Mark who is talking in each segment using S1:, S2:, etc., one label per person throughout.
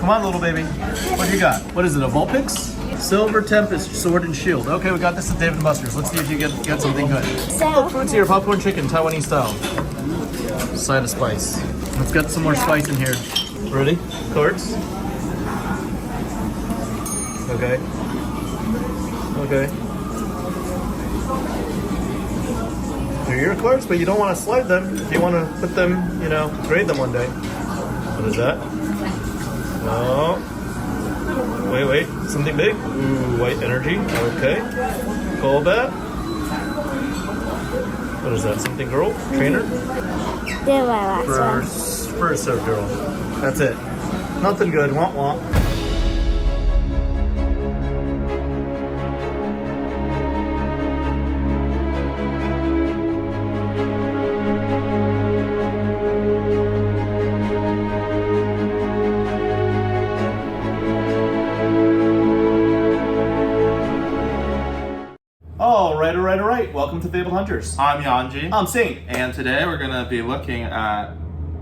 S1: Come on, little baby. What do you got? What is it, a Vulpix? Silver Tempest, Sword and Shield. Okay, we got this at Dave & Buster's. Let's see if you get something good. Oh, fruits here, popcorn chicken, Taiwanese style. Side of spice. Let's get some more spice in here. Ready? Cards? Okay. Okay. They're your cards, but you don't want to slide them. If you want to put them, grade them one day. What is that? Oh. Wait. Something big? Ooh, white energy. Okay. Golbat. What is that? Something girl? Trainer?
S2: They're my last one.
S1: First serve girl. That's it. Nothing good. Womp womp. All right. Welcome to FaBled Hunters.
S3: I'm Yuanji.
S1: I'm Saint.
S3: And today we're going to be looking at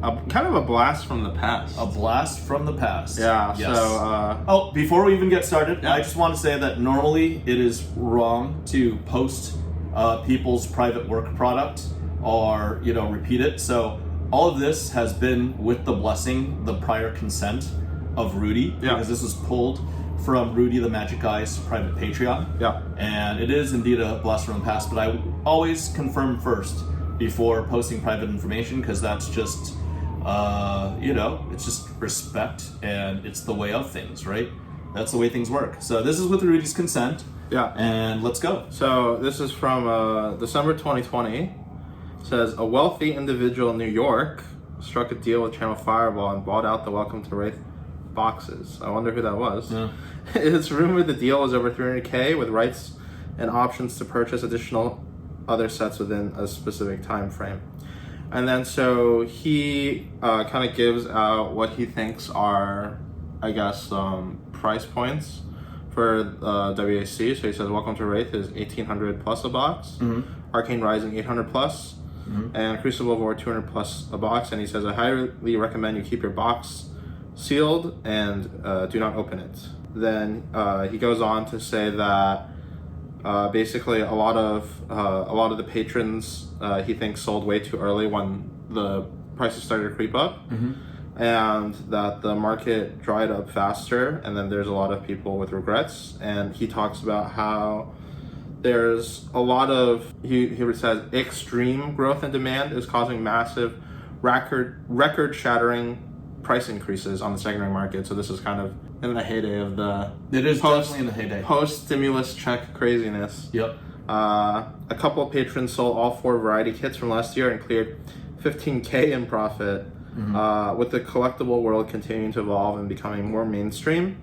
S3: kind of a blast from the past.
S1: A blast from the past.
S3: Yeah,
S1: yes.
S3: So...
S1: before we even get started,
S3: yeah.
S1: I just want to say that normally it is wrong to post people's private work product or, repeat it. So all of this has been with the blessing, the prior consent of Rudy.
S3: Yeah.
S1: Because this was pulled from Rudy the Magic Guy's private Patreon.
S3: Yeah.
S1: And it is indeed a blast from the past, but I always confirm first before posting private information, because that's just, it's just respect and it's the way of things, right? That's the way things work. So this is with Rudy's consent.
S3: Yeah.
S1: And let's go.
S3: So this is from December 2020. It says, a wealthy individual in New York struck a deal with Channel Fireball and bought out the Welcome to Wraith boxes. I wonder who that was. Yeah. It's rumored the deal was over $300K with rights and options to purchase additional other sets within a specific time frame. And then so he kind of gives out what he thinks are, I guess, price points for WAC. So he says Welcome to Wraith is $1,800 plus a box, Arcane Rising $800 plus, and Crucible of War $200 plus a box. And he says, I highly recommend you keep your box sealed and do not open it. Then he goes on to say that basically a lot of the patrons he thinks sold way too early when the prices started to creep up, and that the market dried up faster, and then there's a lot of people with regrets. And he talks about how there's a lot of, he says, extreme growth in demand is causing massive record shattering price increases on the secondary market. So this is kind of in the heyday of the...
S1: It is definitely in the heyday.
S3: Post-stimulus check craziness.
S1: Yep.
S3: A couple of patrons sold all 4 variety kits from last year and cleared $15K in profit, with the collectible world continuing to evolve and becoming more mainstream.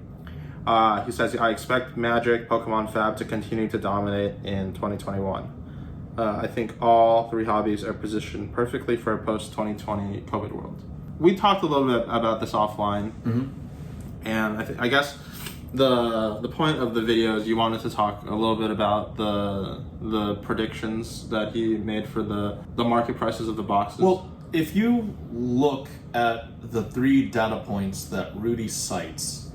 S3: He says, I expect Magic, Pokemon, Fab to continue to dominate in 2021. I think all 3 hobbies are positioned perfectly for a post-2020 COVID world. We talked a little bit about this offline, and I guess the point of the video is you wanted to talk a little bit about the predictions that he made for the market prices of the boxes.
S1: Well, if you look at the 3 data points that Rudy cites,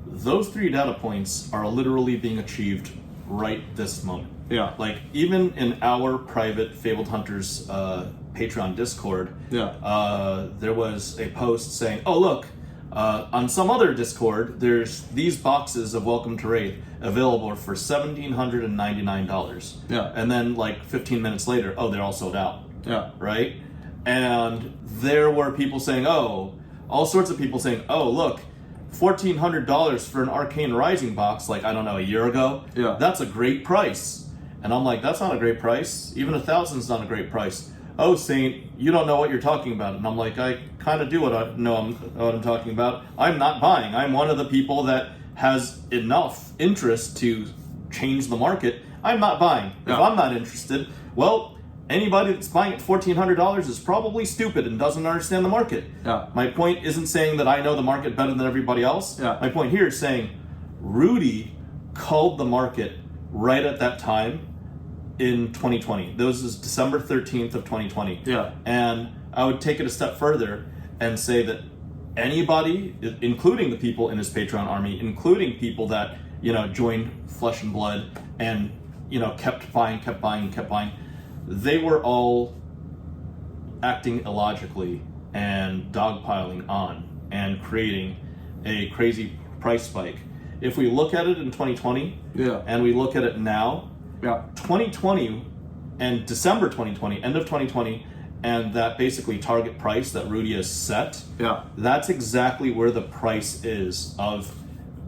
S1: those 3 data points are literally being achieved right this moment.
S3: Yeah.
S1: Like, even in our private FaBled Hunters Patreon Discord, there was a post saying, oh, look, on some other Discord, there's these boxes of Welcome to Wraith available for $1,799.
S3: Yeah.
S1: And then, like, 15 minutes later, oh, they're all sold out.
S3: Yeah.
S1: Right? And there were people saying, all sorts of people saying, oh, look, $1,400 for an Arcane Rising box, like, I don't know, a year ago?
S3: Yeah.
S1: That's a great price. And I'm like, that's not a great price. Even $1,000's not a great price. Oh, Saint, you don't know what you're talking about. And I'm like, I kind of do what I'm talking about. I'm not buying. I'm one of the people that has enough interest to change the market. I'm not buying.
S3: Yeah.
S1: If I'm not interested, well, anybody that's buying at $1,400 is probably stupid and doesn't understand the market.
S3: Yeah.
S1: My point isn't saying that I know the market better than everybody else.
S3: Yeah.
S1: My point here is saying Rudy called the market right at that time in 2020. This is December 13th of 2020.
S3: Yeah.
S1: And I would take it a step further and say that anybody, including the people in his Patreon army, including people that, joined Flesh and Blood and, kept buying, they were all acting illogically and dogpiling on and creating a crazy price spike. If we look at it in 2020 and we look at it now, 2020 and December 2020, end of 2020, and that basically target price that Rudy has set, that's exactly where the price is of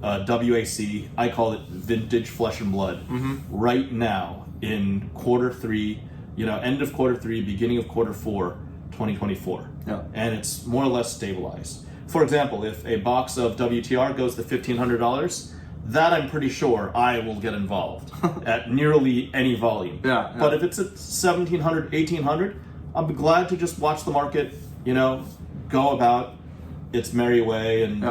S1: WAC. I call it vintage Flesh and Blood right now in Q3, end of Q3, beginning of Q4, 2024. And it's more or less stabilized. For example, if a box of WTR goes to $1,500, that I'm pretty sure I will get involved at nearly any volume. But if it's at $1,700, $1,800, I'm glad to just watch the market, go about its merry way and,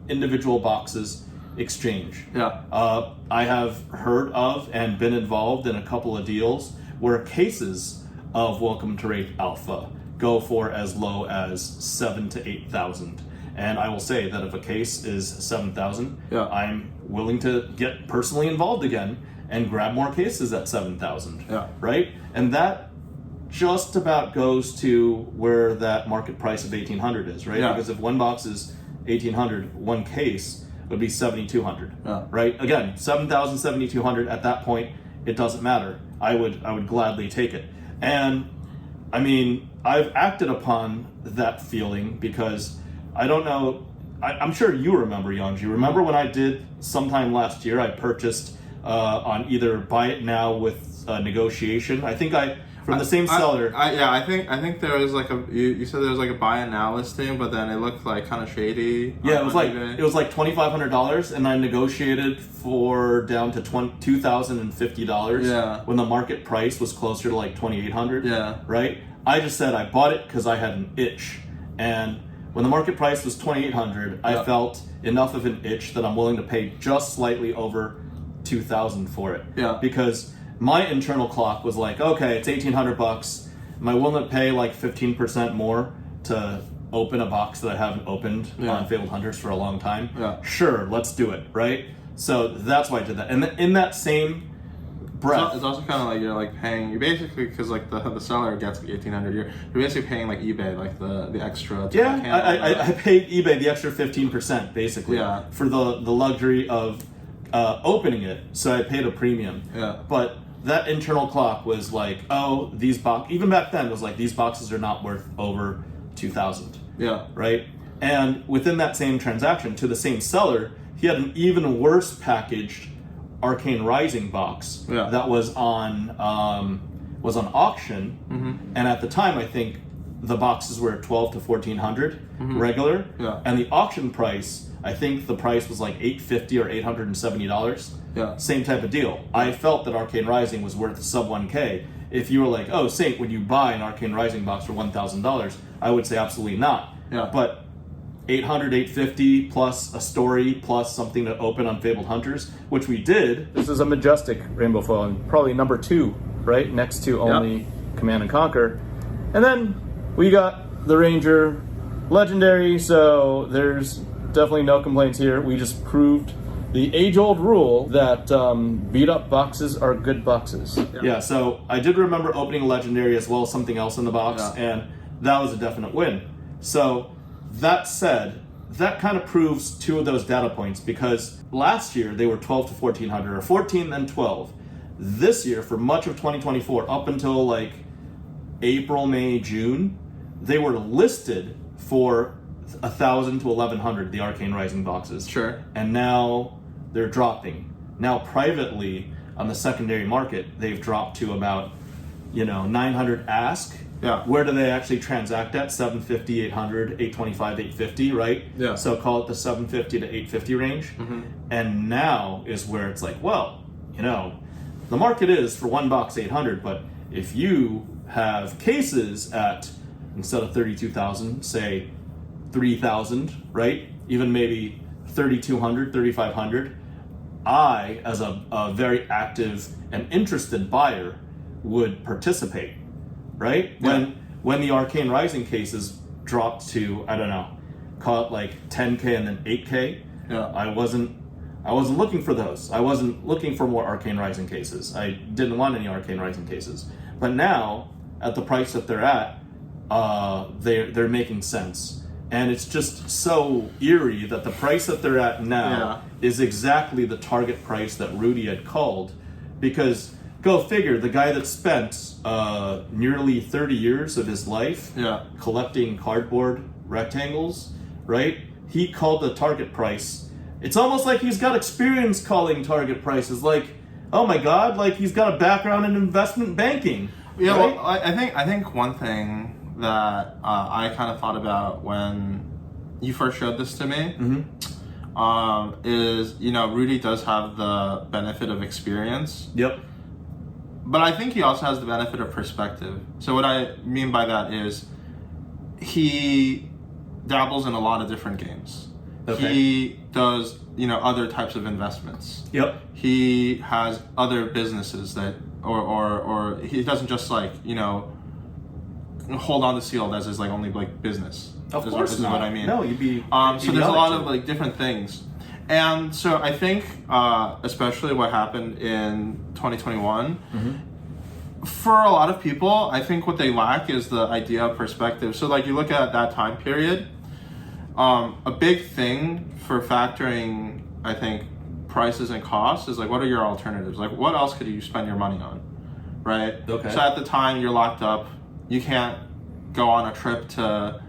S1: individual boxes exchange. I have heard of and been involved in a couple of deals where cases of Welcome to Wraith Alpha go for as low as 7,000 to 8,000. And I will say that if a case is 7,000, I'm willing to get personally involved again and grab more cases at 7,000. Right? And that just about goes to where that market price of 1,800 is, right? Because if one box is 1,800, one case would be 7,200. Right? Again, 7,000, 7,200. At that point, it doesn't matter. I would gladly take it. And I mean, I've acted upon that feeling because I don't know, I'm sure you remember, Yuanji. Remember when I did sometime last year, I purchased on either buy it now with negotiation. I think from the same seller.
S3: I think there was like you said there was like a buy it now listing, but then it looked like kind of shady.
S1: Yeah, it was like $2,500, and I negotiated for down to $2,050. When the market price was closer to like $2,800. Right. I just said I bought it because I had an itch, and when the market price was $2,800, I felt enough of an itch that I'm willing to pay just slightly over $2,000 for it. Because my internal clock was like, okay, it's $1,800. Am I willing to pay like 15% more to open a box that I haven't opened on FaBled Hunters for a long time? Sure, let's do it, right? So that's why I did that. And in that same breath,
S3: it's also kind of like you're like paying. You basically, because like the seller gets like 1,800, you're basically paying like eBay like the extra.
S1: I paid eBay the extra 15% basically for the luxury of opening it. So I paid a premium. But that internal clock was like, oh, these even back then was like, these boxes are not worth over 2,000. Right. And within that same transaction to the same seller, he had an even worse packaged Arcane Rising box that was on auction, and at the time I think the boxes were $1,200 to $1,400 regular, and the auction price, I think the price was like $850 or $870. Same type of deal. I felt that Arcane Rising was worth sub 1K. If you were like, oh, Saint, would you buy an Arcane Rising box for $1,000? I would say absolutely not. But $800, $850 plus a story plus something to open on FaBled Hunters, which we did. This is a majestic rainbow foil, and probably number 2, right next to only Command and Conquer. And then we got the Ranger Legendary, so there's definitely no complaints here. We just proved the age-old rule that beat-up boxes are good boxes. So I did remember opening a Legendary as well as something else in the box, and that was a definite win. So that said, that kind of proves 2 of those data points, because last year they were 12 to 1,400, or 14 then 12. This year, for much of 2024, up until like April, May, June, they were listed for 1,000 to 1,100, the Arcane Rising boxes. And now they're dropping. Now privately on the secondary market, they've dropped to about 900 ask. Where do they actually transact at? 750, 800, 825, 850, right? So call it the 750 to 850 range. And now is where it's like, well, the market is for one box 800, but if you have cases at, instead of 32,000, say 3,000, right? Even maybe 3,200, 3,500, I, as a very active and interested buyer, would participate. Right? When the Arcane Rising cases dropped to, I don't know, caught like 10K and then 8K.
S3: Yeah.
S1: I wasn't looking for those. I wasn't looking for more Arcane Rising cases. I didn't want any Arcane Rising cases. But now, at the price that they're at, they're making sense. And it's just so eerie that the price that they're at now is exactly the target price that Rudy had called. Because, go figure, the guy that spent nearly 30 years of his life collecting cardboard rectangles, right? He called the target price. It's almost like he's got experience calling target prices. Like, oh my God, like he's got a background in investment banking.
S3: Yeah,
S1: right?
S3: well, I think one thing that I kind of thought about when you first showed this to me is, you know, Rudy does have the benefit of experience.
S1: Yep.
S3: But I think he also has the benefit of perspective. So what I mean by that is he dabbles in a lot of different games.
S1: Okay.
S3: He does, you know, other types of investments.
S1: Yep.
S3: He has other businesses that, or he doesn't just like, you know, hold on to Sealed as his like only like business.
S1: Of course
S3: is
S1: not.
S3: what I mean.
S1: No, you'd be.
S3: So there's a lot of like different things, and so I think especially what happened in 2021. For a lot of people, I think what they lack is the idea of perspective. So like you look at that time period, a big thing for factoring, I think, prices and costs is like, what are your alternatives? Like, what else could you spend your money on, right?
S1: Okay.
S3: So at the time you're locked up, you can't go on a trip to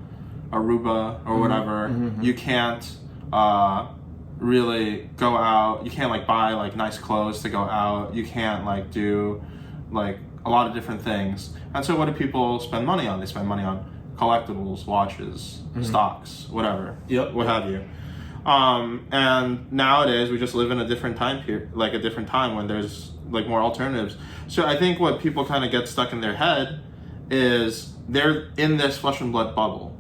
S3: Aruba or whatever. You can't really go out. You can't like buy like nice clothes to go out. You can't like do like a lot of different things. And so what do people spend money on? They spend money on collectibles, watches, stocks, whatever.
S1: Yep.
S3: What have you. And nowadays we just live in a different time period, like a different time when there's like more alternatives. So I think what people kind of get stuck in their head is they're in this Flesh and Blood bubble.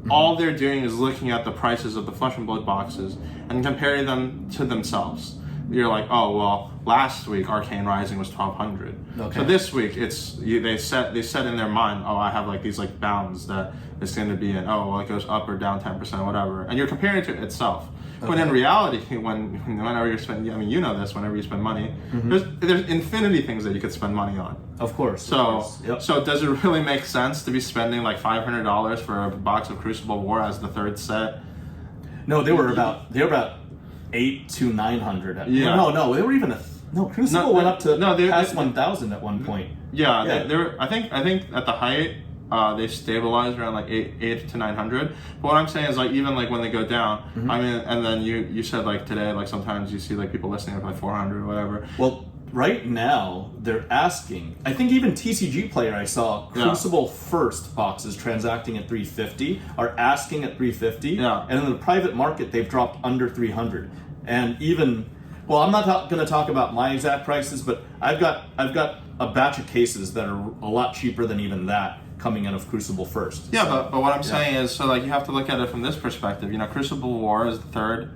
S3: All they're doing is looking at the prices of the Flesh and Blood boxes and comparing them to themselves. You're like, oh well, last week Arcane Rising was 1,200.
S1: Okay.
S3: So this week they set in their mind, oh, I have like these like bounds that it's going to be in. Oh, well, it goes up or down 10%, whatever, and you're comparing it to itself. Okay. When in reality, whenever you're spending, I mean, you know this. Whenever you spend money, there's infinity things that you could spend money on.
S1: Of course.
S3: So,
S1: Yep.
S3: so does it really make sense to be spending like $500 for a box of Crucible War as the third set?
S1: No, they were about 800 to 900.
S3: Yeah.
S1: No, they were even Crucible went up to past
S3: they
S1: 1,000 at one point.
S3: Yeah, they were. I think at the height they stabilized around like 8 to 900. But what I'm saying is like even like when they go down, I mean, and then you said like today like sometimes you see like people listening at like 400 or whatever.
S1: Well, right now they're asking. I think even TCG Player I saw Crucible first boxes transacting at 350 are asking at 350.
S3: Yeah.
S1: And in the private market they've dropped under 300. And even, well, I'm not going to talk about my exact prices, but I've got a batch of cases that are a lot cheaper than even that coming out of Crucible first.
S3: Yeah,
S1: So,
S3: but what I'm saying is, so like you have to look at it from this perspective. You know, Crucible War is the third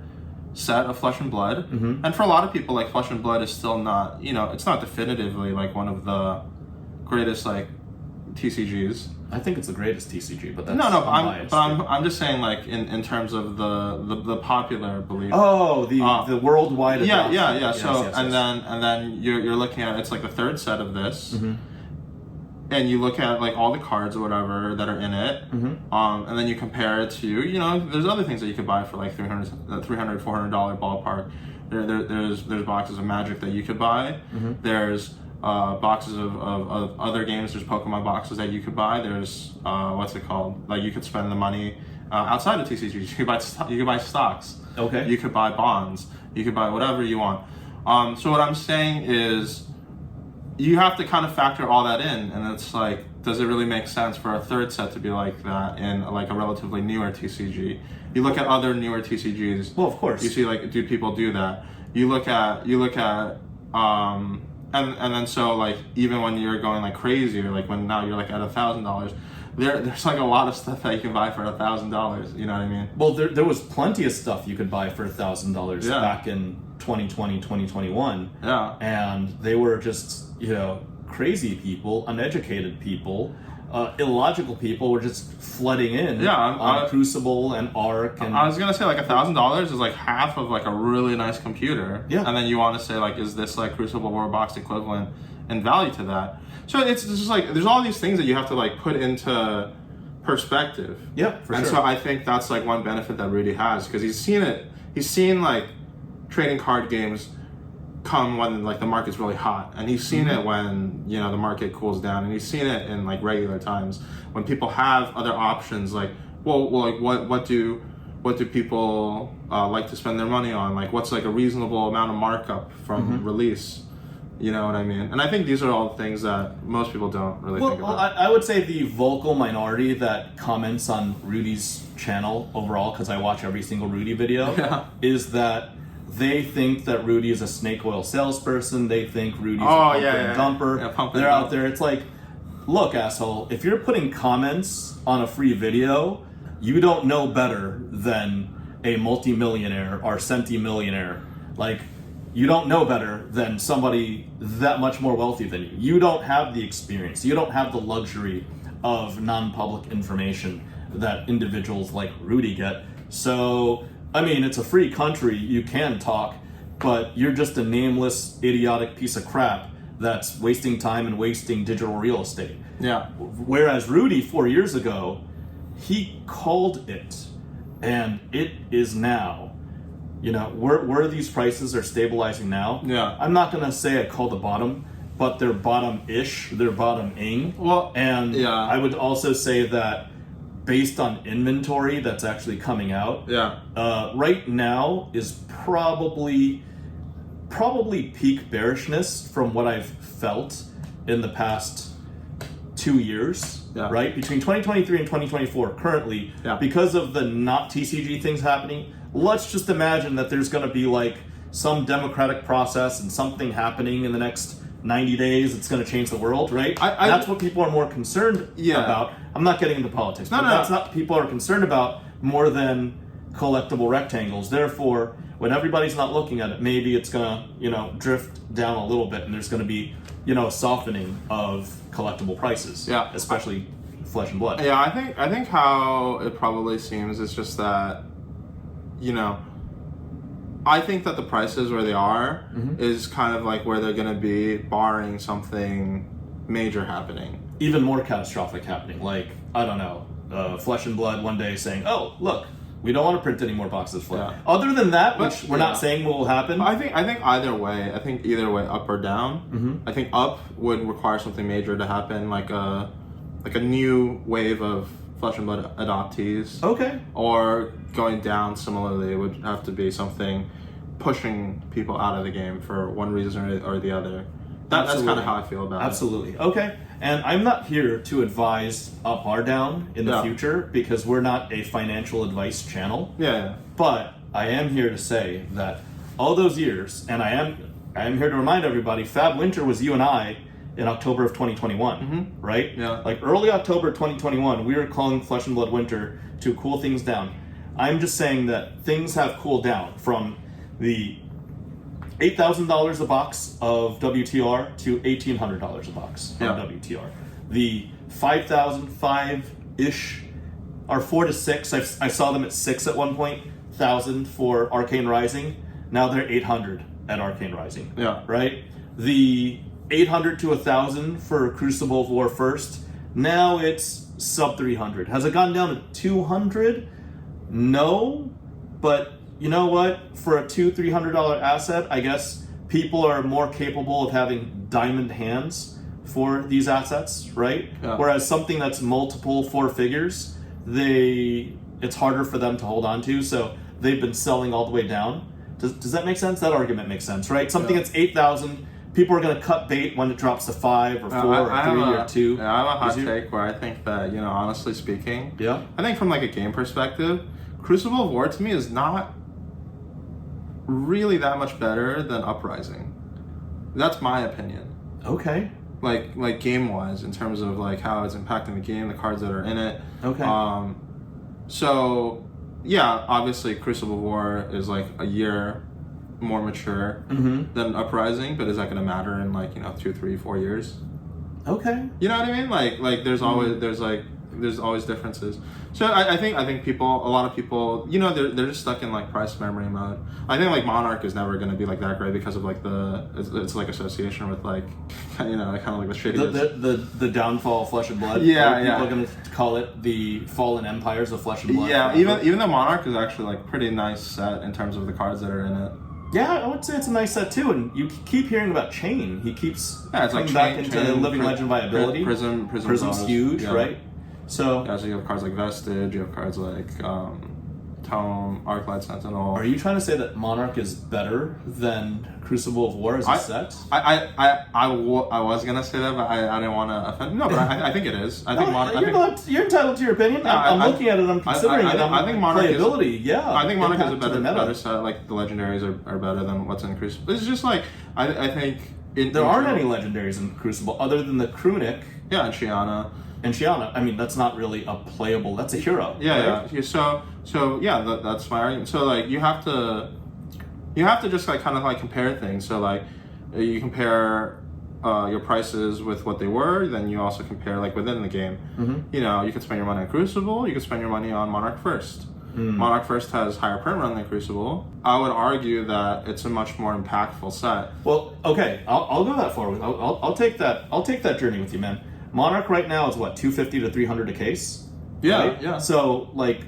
S3: set of Flesh and Blood, and for a lot of people, like Flesh and Blood is still not, you know, it's not definitively like one of the greatest like TCGs.
S1: I think it's the greatest TCG, but that's
S3: I'm just saying like in terms of the popular belief.
S1: Oh, the worldwide.
S3: Yeah.
S1: Yes,
S3: So
S1: yes.
S3: and then you're looking at it's like the third set of this. And you look at like all the cards or whatever that are in it, and then you compare it to, you know, there's other things that you could buy for like $300, $400 ballpark. There's boxes of Magic that you could buy. There's boxes of other games. There's Pokemon boxes that you could buy. There's what's it called? Like you could spend the money outside of TCG. You could buy stocks.
S1: Okay.
S3: You could buy bonds. You could buy whatever you want. So what I'm saying is, you have to kind of factor all that in, and it's like, does it really make sense for a third set to be like that in like a relatively newer TCG? You look at other newer TCGs.
S1: Well, of course.
S3: You see like, do people do that? You look at, and then so like even when you're going like crazy, or like when now you're like at $1,000, there's like a lot of stuff that you can buy for $1,000. You know what I mean?
S1: Well, there was plenty of stuff you could buy for $1,000
S3: Yeah.
S1: back in 2020, 2021.
S3: Yeah.
S1: And they were just, you know, crazy people, uneducated people illogical people were just flooding in
S3: Yeah,
S1: on Crucible and Arc. And
S3: I was gonna say like $1,000 is like half of like a really nice computer.
S1: Yeah.
S3: And then you want to say like, is this like Crucible War box equivalent in value to that? So it's just like there's all these things that you have to like put into perspective.
S1: Yeah, for
S3: and
S1: sure.
S3: so I think that's like one benefit that Rudy has, because he's seen it. He's seen like trading card games come when like the market's really hot, and he's seen it when, you know, the market cools down, and he's seen it in like regular times when people have other options. Like, well like what do people like to spend their money on? Like, what's like a reasonable amount of markup from release? You know what I mean? And I think these are all things that most people don't really think about.
S1: Well, I would say the vocal minority that comments on Rudy's channel overall, because I watch every single Rudy video, is that they think that Rudy is a snake oil salesperson. They think Rudy's a pumper and dumper.
S3: Yeah, pump and
S1: They're
S3: dump.
S1: out there. It's like, look, asshole, if you're putting comments on a free video, you don't know better than a multimillionaire or centimillionaire. Like, you don't know better than somebody that much more wealthy than you. You don't have the experience. You don't have the luxury of non-public information that individuals like Rudy get. So, I mean, it's a free country. You can talk, but you're just a nameless, idiotic piece of crap that's wasting time and wasting digital real estate.
S3: Yeah.
S1: Whereas Rudy, 4 years ago, he called it, and it is now. You know, where these prices are stabilizing now.
S3: Yeah.
S1: I'm not gonna say I call the bottom, but they're bottom-ish, they're bottoming.
S3: Well,
S1: and
S3: yeah.
S1: I would also say that based on inventory that's actually coming out, right now is probably peak bearishness from what I've felt in the past 2 years.
S3: Yeah.
S1: Right? Between 2023 and 2024, currently, because of the not TCG things happening, let's just imagine that there's going to be like some democratic process and something happening in the next 90 days. It's going to change the world, right? That's what people are more concerned about. I'm not getting into politics, but that's not what people are concerned about more than collectible rectangles. Therefore, when everybody's not looking at it, maybe it's going to, you know, drift down a little bit, and there's going to be, you know, a softening of collectible prices. Yeah, especially flesh and blood.
S3: Yeah, I think how it probably seems is just that, you know, I think that the prices where they are is kind of like where they're going to be, barring something major happening.
S1: Even more catastrophic happening, like, I don't know, Flesh and Blood one day saying, oh, look, we don't want to print any more boxes of Flesh. Other than that, which we're not saying will happen.
S3: I think either way, up or down. I think up would require something major to happen, like a new wave of Flesh and Blood adoptees.
S1: Okay.
S3: Or going down similarly, it would have to be something pushing people out of the game for one reason or the other. That's kind of how I feel about it.
S1: Absolutely. Okay. And I'm not here to advise up or down in the future, because we're not a financial advice channel.
S3: Yeah.
S1: But I am here to say that all those years, and I am here to remind everybody, Fab Winter was you and I in October of 2021, right?
S3: Yeah.
S1: Like early October 2021, we were calling Flesh and Blood Winter to cool things down. I'm just saying that things have cooled down from the $8,000 a box of WTR to $1,800 a box of WTR. The 5,005-ish, or 4 to 6. I saw them at 6 at one point. 1,000 for Arcane Rising. Now they're 800 at Arcane Rising. Yeah. Right. The 800 to 1,000 for Crucible of War First. Now it's sub 300. Has it gone down to 200? No, but you know what? For a $200-300 asset, I guess people are more capable of having diamond hands for these assets, right? Yeah. Whereas something that's multiple 4 figures, it's harder for them to hold on to, so they've been selling all the way down. Does that make sense? That argument makes sense, right? Something that's 8,000, people are going to cut bait when it drops to 5 or 4 or 3 or 2.
S3: Yeah, I have a hot take where I think that, you know, honestly speaking, I think from like a game perspective, Crucible of War to me is not really that much better than Uprising. That's my opinion.
S1: Okay.
S3: Like game wise, in terms of like how it's impacting the game, the cards that are in it.
S1: Okay.
S3: So yeah, obviously Crucible of War is like a year more mature than Uprising, but is that going to matter in like, you know, 2, 3, 4 years?
S1: Okay.
S3: You know what I mean? Like there's always differences. So I think a lot of people, you know, they're just stuck in like price memory mode. I think like Monarch is never going to be like that great because of like it's like association with like, you know, kind of like the shadiness.
S1: The downfall of Flesh and Blood.
S3: Yeah,
S1: like,
S3: yeah.
S1: People are going to call it the fallen empires of Flesh and Blood.
S3: Yeah, even though Monarch is actually like pretty nice set in terms of the cards that are in it.
S1: Yeah, I would say it's a nice set too, and you keep hearing about Chain. He keeps
S3: it's like
S1: coming back
S3: Chain,
S1: into Living Legend viability.
S3: Prism's
S1: huge,
S3: yeah.
S1: right? So,
S3: yeah, so you have cards like Vestige, you have cards like Tome, Arclight Sentinel.
S1: are you trying to say that Monarch is better than Crucible of War as a set?
S3: I was gonna say that, but I didn't want to offend. No, but I think it is. I think
S1: you're entitled to your opinion. I'm looking at it. I'm considering it.
S3: I think Monarch
S1: playability.
S3: I think Monarch is a
S1: better
S3: better set. Like the legendaries are better than what's in Crucible. It's just like I think
S1: there aren't any legendaries in Crucible other than the Krunic.
S3: Yeah, and Shiana.
S1: And Shiana, I mean, that's not really a playable. That's a hero.
S3: Yeah, right? Yeah. So yeah, that's my argument. So like you have to just like kind of like compare things. So like you compare your prices with what they were, then you also compare like within the game.
S1: Mm-hmm.
S3: You know, you can spend your money on Crucible, you can spend your money on Monarch First. Monarch First has higher print run than Crucible. I would argue that it's a much more impactful set.
S1: Well, okay, I'll go that far. I'll take that. I'll take that journey with you, man. Monarch right now is what, 250 to 300 a case?
S3: Yeah,
S1: right?
S3: yeah.
S1: So like,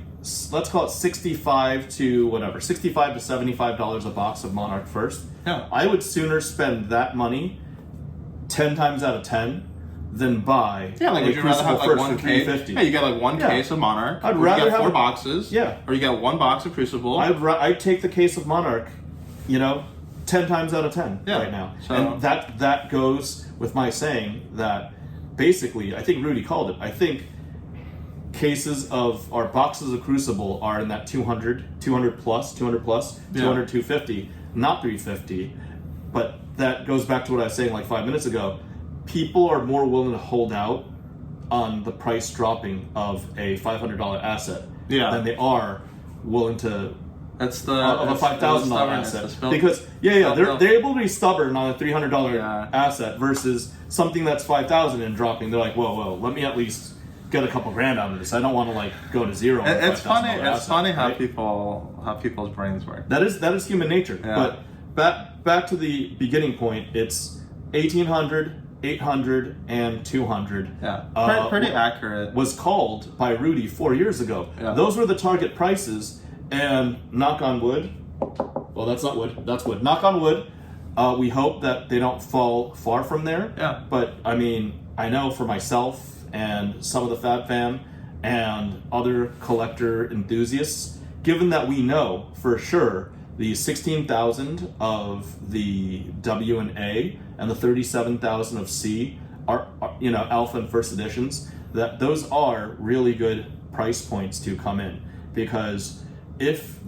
S1: let's call it 65 to $65 to $75 a box of Monarch First.
S3: Yeah.
S1: I would sooner spend that money 10 times out of 10 than buy.
S3: Yeah, like would you rather have like one case? Yeah, you get like one case of Monarch.
S1: I'd rather
S3: you get
S1: have
S3: four boxes.
S1: Yeah.
S3: Or you get one box of Crucible.
S1: I'd take the case of Monarch, 10 times out of 10 right now.
S3: So,
S1: and that goes with my saying that basically, I think Rudy called it. I think cases of our boxes of Crucible are in that 200 plus, 250, not 350. But that goes back to what I was saying like 5 minutes ago. People are more willing to hold out on the price dropping of a $500 asset than they are willing to of a $5,000 asset, because they're able to be stubborn on a $300 asset versus something that's $5,000 and dropping. They're like, whoa, let me at least get a couple grand out of this. I don't want to like go to zero.
S3: It's funny. It's funny how people's brains work.
S1: That is human nature.
S3: Yeah.
S1: But back to the beginning point. It's 1800, 800, and 200.
S3: Yeah, pretty accurate.
S1: Was called by Rudy 4 years ago.
S3: Yeah.
S1: Those were the target prices. And knock on wood, well, that's not wood, that's wood. Knock on wood, we hope that they don't fall far from there.
S3: Yeah.
S1: But, I mean, I know for myself and some of the Fab Fam and other collector enthusiasts, given that we know for sure the 16,000 of the W and A and the 37,000 of C are Alpha and First Editions, that those are really good price points to come in. Because if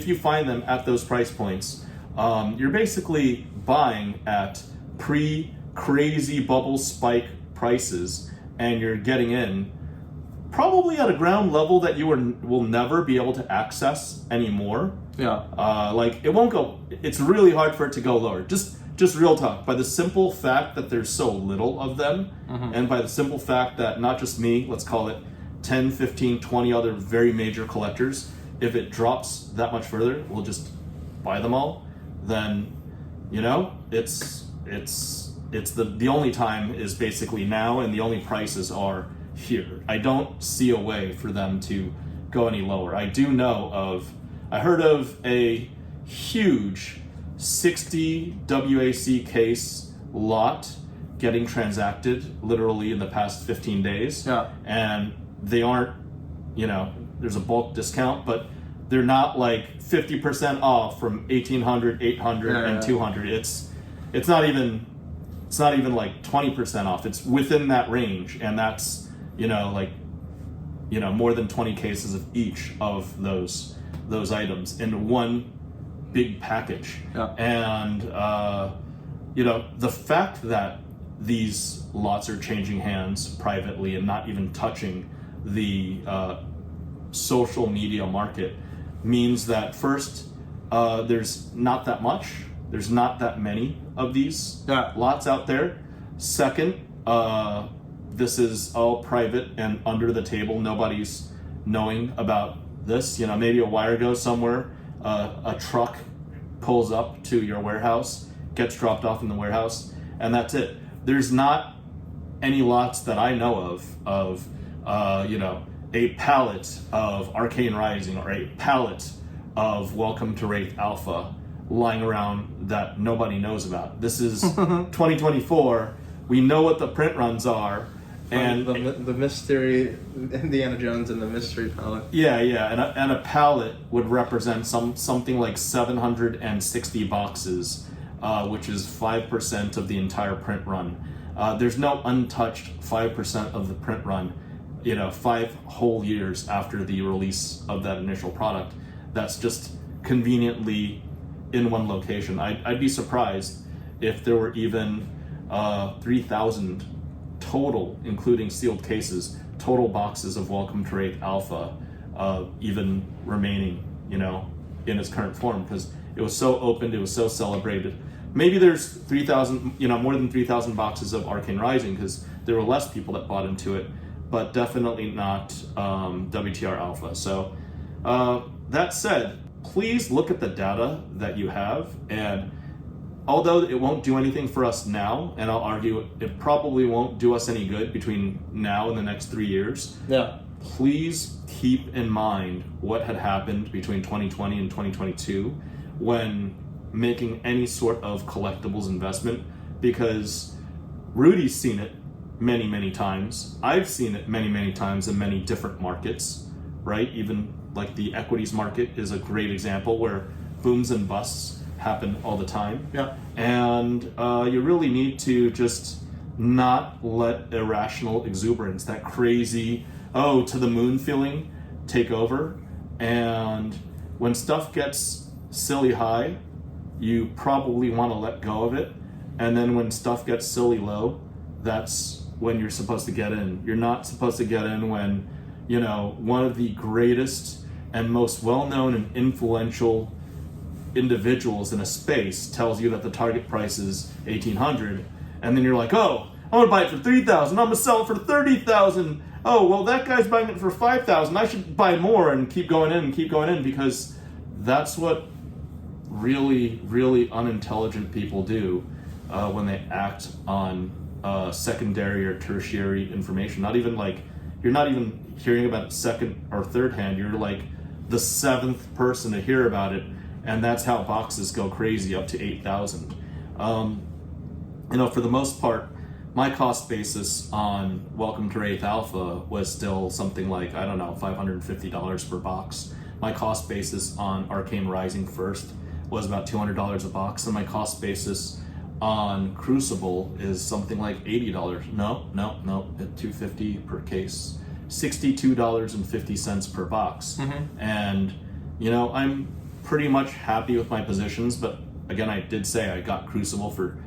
S1: you find them at those price points, you're basically buying at pre-crazy bubble spike prices, and you're getting in probably at a ground level that you will never be able to access anymore.
S3: Yeah.
S1: Like it won't go. It's really hard for it to go lower. Just real talk. By the simple fact that there's so little of them, and by the simple fact that not just me, let's call it 10, 15, 20 other very major collectors, if it drops that much further, we'll just buy them all. Then, it's the only time is basically now, and the only prices are here. I don't see a way for them to go any lower. I heard of a huge 60 WAC case lot getting transacted literally in the past 15 days.
S3: Yeah. And
S1: they aren't, there's a bulk discount, but they're not like 50% off from 1800, 800, and 200. It's not even like 20% off. It's within that range, and that's more than 20 cases of each of those items in one big package.
S3: Yeah.
S1: And the fact that these lots are changing hands privately and not even touching the social media market means that first, there's not that much. There's not that many of these lots out there. Second, this is all private and under the table. Nobody's knowing about this. You know, maybe a wire goes somewhere, a truck pulls up to your warehouse, gets dropped off in the warehouse, and that's it. There's not any lots that I know of a pallet of Arcane Rising or a pallet of Welcome to Wraith Alpha lying around that nobody knows about. This is 2024. We know what the print runs are. And
S3: the mystery, Indiana Jones and the mystery palette.
S1: Yeah, and a pallet would represent something like 760 boxes, which is 5% of the entire print run. There's no untouched 5% of the print run, 5 whole years after the release of that initial product. That's just conveniently in one location. I'd be surprised if there were even 3,000 total, including sealed cases, total boxes of Welcome to Wraith Alpha even remaining, in its current form, because it was so opened, it was so celebrated. Maybe there's 3,000, more than 3,000 boxes of Arcane Rising, because there were less people that bought into it, but definitely not WTR Alpha. So that said, please look at the data that you have, and although it won't do anything for us now, and I'll argue it probably won't do us any good between now and the next 3 years, please keep in mind what had happened between 2020 and 2022 when making any sort of collectibles investment, because Rudy's seen it many, many times. I've seen it many, many times in many different markets, right? Even like the equities market is a great example where booms and busts happen all the time.
S3: Yeah.
S1: And you really need to just not let irrational exuberance, that crazy, to the moon feeling, take over. And when stuff gets silly high, you probably want to let go of it. And then when stuff gets silly low, that's when you're supposed to get in. You're not supposed to get in when, one of the greatest and most well-known and influential individuals in a space tells you that the target price is 1,800, and then you're like, I'm gonna buy it for 3,000. I'm gonna sell it for 30,000. Oh, well, that guy's buying it for 5,000. I should buy more and keep going in because that's what really, really unintelligent people do when they act on secondary or tertiary information. You're not even hearing about it second or third hand. You're like the 7th person to hear about it. And that's how boxes go crazy up to 8,000. For the most part, my cost basis on Welcome to Wraith Alpha was still something like, $550 per box. My cost basis on Arcane Rising First was about $200 a box, and my cost basis on Crucible is something like $80. No, at $250 per case, $62.50 per box. Mm-hmm. And I'm pretty much happy with my positions, but again, I did say I got Crucible for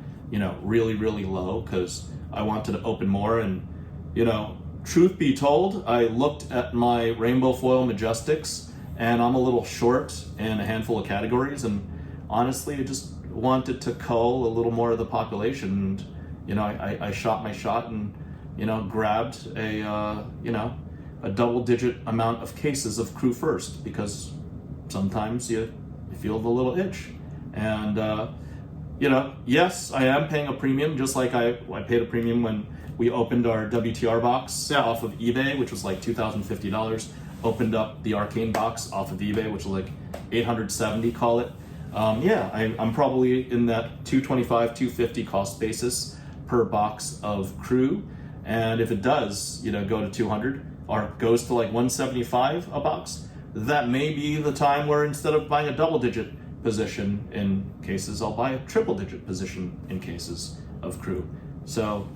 S1: really, really low because I wanted to open more. And truth be told, I looked at my Rainbow Foil Majestics and I'm a little short in a handful of categories, and honestly I just wanted to cull a little more of the population. And I shot my shot and grabbed a double-digit amount of cases of Crew First, because sometimes you feel the little itch. And yes, I am paying a premium, just like I paid a premium when we opened our WTR box off of eBay, which was like $2,050. Opened up the Arcane box off of eBay, which was like $870, call it. I'm probably in that $225, $250 cost basis per box of Crew. And if it does, go to 200 or goes to like $175 a box, that may be the time where instead of buying a double-digit position in cases, I'll buy a triple-digit position in cases of Crew. So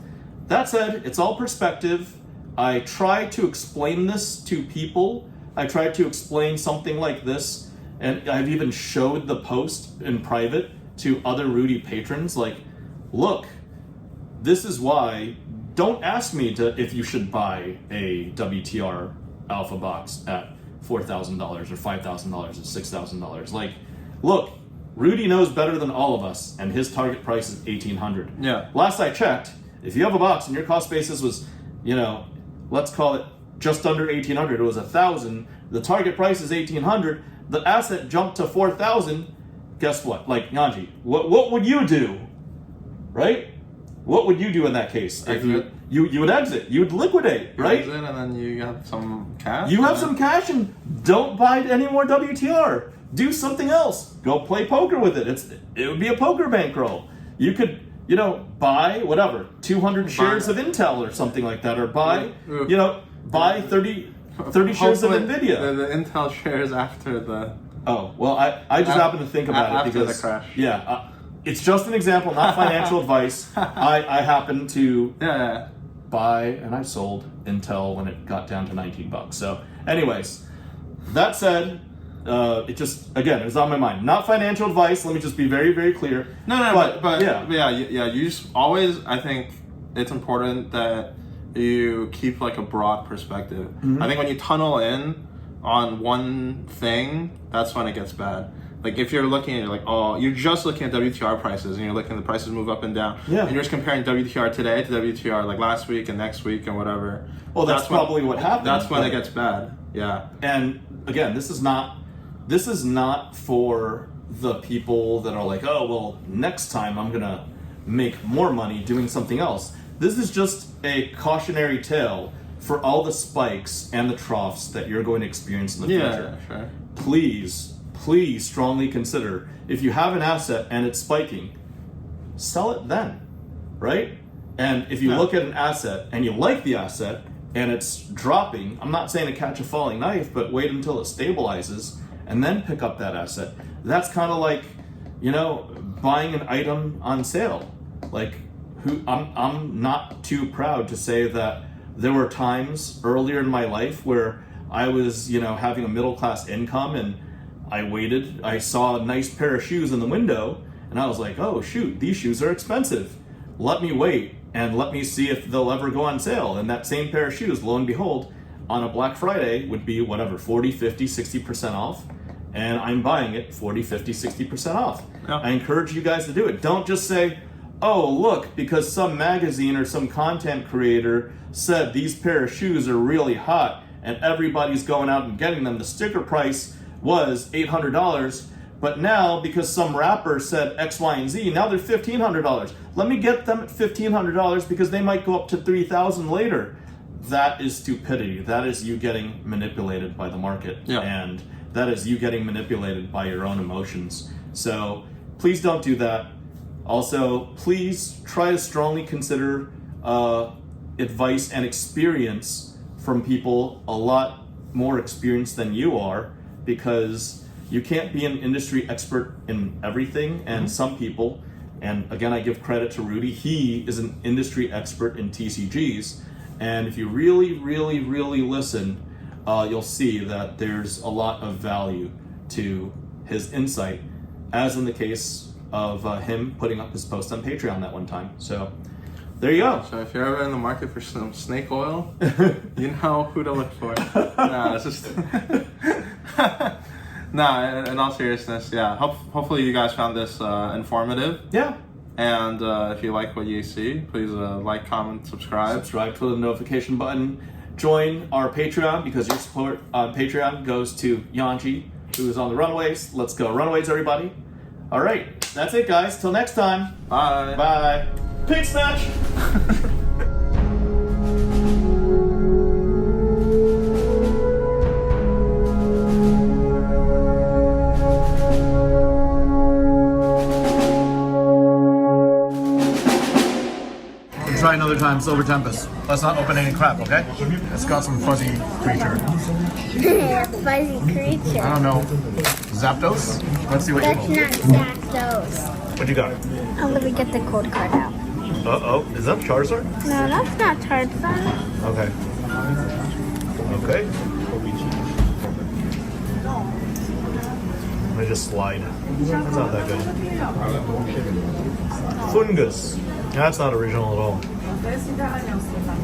S1: that said, it's all perspective. I try to explain this to people. I try to explain something like this, and I've even showed the post in private to other Rudy patrons, like, look, this is why, don't ask me if you should buy a WTR Alpha box at $4,000 or $5,000 or $6,000. Like, look, Rudy knows better than all of us, and his target price is $1,800.
S3: Yeah.
S1: Last I checked, If you have a box and your cost basis was, let's call it just under 1,800, it was 1,000. The target price is 1,800. The asset jumped to 4,000. Guess what? Like Yuanji, what would you do, right? What would you do in that case? If you would exit, you would liquidate, right?
S3: Exit, and then you have some cash.
S1: You have some cash, and don't buy any more WTR. Do something else. Go play poker with it. It would be a poker bankroll. You could, buy whatever 200 shares of Intel or something like that, or buy, buy 30 shares of Nvidia.
S3: The Intel shares after the.
S1: Oh well, I just happen to think about it because
S3: after the crash.
S1: Yeah, it's just an example, not financial advice. I happen to buy and I sold Intel when it got down to $19. So, anyways, that said, it just it was on my mind. Not financial advice. Let me just be very, very clear.
S3: But yeah. You just always. I think it's important that you keep like a broad perspective.
S1: Mm-hmm.
S3: I think when you tunnel in on one thing, that's when it gets bad. Like if you're looking at you're just looking at WTR prices and you're looking at the prices move up and down.
S1: Yeah.
S3: And you're just comparing WTR today to WTR like last week and next week and whatever.
S1: Well, that's probably what happened.
S3: That's when it gets bad. Yeah.
S1: And again, this is not for the people that are like, oh well, next time I'm gonna make more money doing something else. This is just a cautionary tale for all the spikes and the troughs that you're going to experience in the future.
S3: Yeah, sure.
S1: Please strongly consider, if you have an asset and it's spiking, sell it then, right? And if you look at an asset and you like the asset and it's dropping, I'm not saying to catch a falling knife, but wait until it stabilizes and then pick up that asset. That's kind of like, buying an item on sale. Like, I'm not too proud to say that there were times earlier in my life where I was, having a middle class income and I waited. I saw a nice pair of shoes in the window and I was like, oh shoot, these shoes are expensive. Let me wait and let me see if they'll ever go on sale. And that same pair of shoes, lo and behold, on a Black Friday would be 40, 50, 60% off. And I'm buying it 40, 50, 60% off. Yeah. I encourage you guys to do it. Don't just say, oh, look, because some magazine or some content creator said these pair of shoes are really hot and everybody's going out and getting them. The sticker price was $800, but now because some rapper said X, Y, and Z, now they're $1,500. Let me get them at $1,500 because they might go up to $3,000 later. That is stupidity. That is you getting manipulated by the market.
S3: Yeah.
S1: And that is you getting manipulated by your own emotions. So please don't do that. Also, please try to strongly consider advice and experience from people a lot more experienced than you are, because you can't be an industry expert in everything. And some people, and again, I give credit to Rudy, he is an industry expert in TCGs. And if you really, really, really listen, you'll see that there's a lot of value to his insight, as in the case of him putting up his post on Patreon that one time. So there you go.
S3: So if you're ever in the market for some snake oil, you know who to look for. Nah, it's just nah. In all seriousness, yeah. Hopefully you guys found this informative.
S1: Yeah.
S3: And if you like what you see, please like, comment, subscribe.
S1: Subscribe to the notification button. Join our Patreon, because your support on Patreon goes to Yuanji, who is on the Runaways. Let's go Runaways, everybody. All right, that's it, guys. Till next time.
S3: Bye.
S1: Bye. Pig snatch. Try another time, Silver Tempest. Let's not open any crap, okay? It's got some fuzzy creature.
S2: Fuzzy creature.
S1: I don't know. Zapdos? Let's see what
S2: That's
S1: you
S2: not Zapdos.
S1: What you got?
S2: Oh, let me get the code card out.
S1: Uh-oh. Is that Charizard?
S2: No, that's not Charizard.
S1: Okay. Okay. Let me just slide. That's not that good. Fungus. That's not original at all.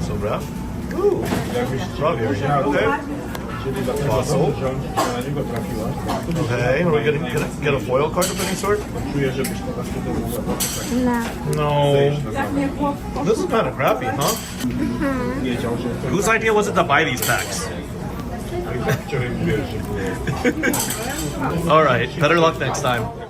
S1: So rough. Ooh. Strawberry. Okay. Fossil. Okay, are we gonna get a foil card of any sort?
S2: No.
S1: No. This is kind of crappy, huh? Whose idea was it to buy these packs? All right, better luck next time.